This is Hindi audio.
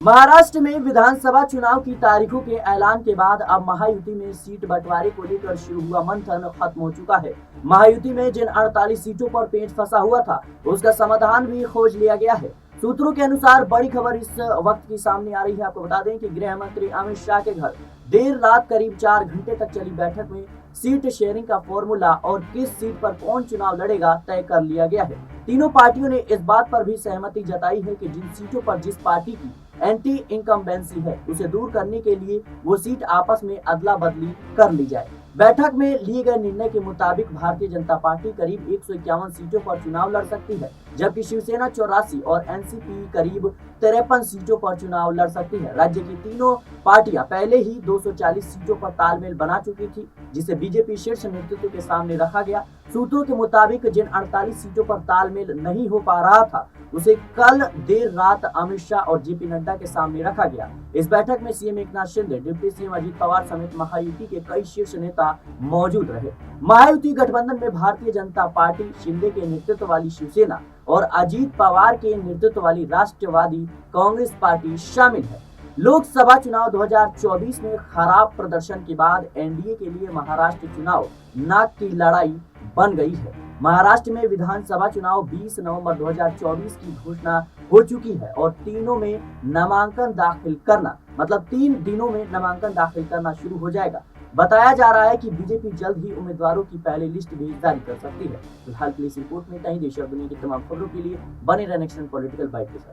महाराष्ट्र में विधानसभा चुनाव की तारीखों के ऐलान के बाद अब महायुति में सीट बंटवारे को लेकर शुरू हुआ मंथन खत्म हो चुका है। महायुति में जिन 48 सीटों पर पेंच फंसा हुआ था, उसका समाधान भी खोज लिया गया है। सूत्रों के अनुसार बड़ी खबर इस वक्त की सामने आ रही है। आपको बता दें कि गृह मंत्री अमित शाह के घर देर रात करीब 4 घंटे तक चली बैठक में सीट शेयरिंग का फॉर्मूला और किस सीट पर कौन चुनाव लड़ेगा तय कर लिया गया है। तीनों पार्टियों ने इस बात पर भी सहमति जताई है कि जिन सीटों पर जिस पार्टी की एंटी इनकम्बेंसी है, उसे दूर करने के लिए वो सीट आपस में अदला बदली कर ली जाए। बैठक में लिए गए निर्णय के मुताबिक भारतीय जनता पार्टी करीब 151 सीटों पर चुनाव लड़ सकती है, जबकि शिवसेना 84 और एनसीपी करीब 53 सीटों पर चुनाव लड़ सकती है। राज्य की तीनों पार्टियां पहले ही 240 सीटों पर तालमेल बना चुकी थी, जिसे बीजेपी शीर्ष नेतृत्व के सामने रखा गया। सूत्रों के मुताबिक जिन 48 सीटों पर तालमेल नहीं हो पा रहा था, उसे कल देर रात अमित शाह और जेपी नड्डा के सामने रखा गया। इस बैठक में CM Eknath Shinde, deputy CM Ajit Pawar समेत महायुति के कई शीर्ष नेता मौजूद रहे। महायुति गठबंधन में भारतीय जनता पार्टी, शिंदे के नेतृत्व वाली शिवसेना और अजित पवार के नेतृत्व वाली राष्ट्रवादी कांग्रेस पार्टी शामिल है। लोकसभा चुनाव 2024 में खराब प्रदर्शन के बाद एनडीए के लिए महाराष्ट्र चुनाव नाक की लड़ाई बन गई है। महाराष्ट्र में विधानसभा चुनाव 20 नवंबर 2024 की घोषणा हो चुकी है और 3 दिनों में नामांकन दाखिल करना शुरू हो जाएगा। बताया जा रहा है कि बीजेपी जल्द ही उम्मीदवारों की पहली लिस्ट भी जारी कर सकती है। फिलहाल के लिए इस रिपोर्ट में इतना ही। देश और दुनिया की तमाम खबरों के लिए बने रहने पॉलिटिकल बाइट के साथ।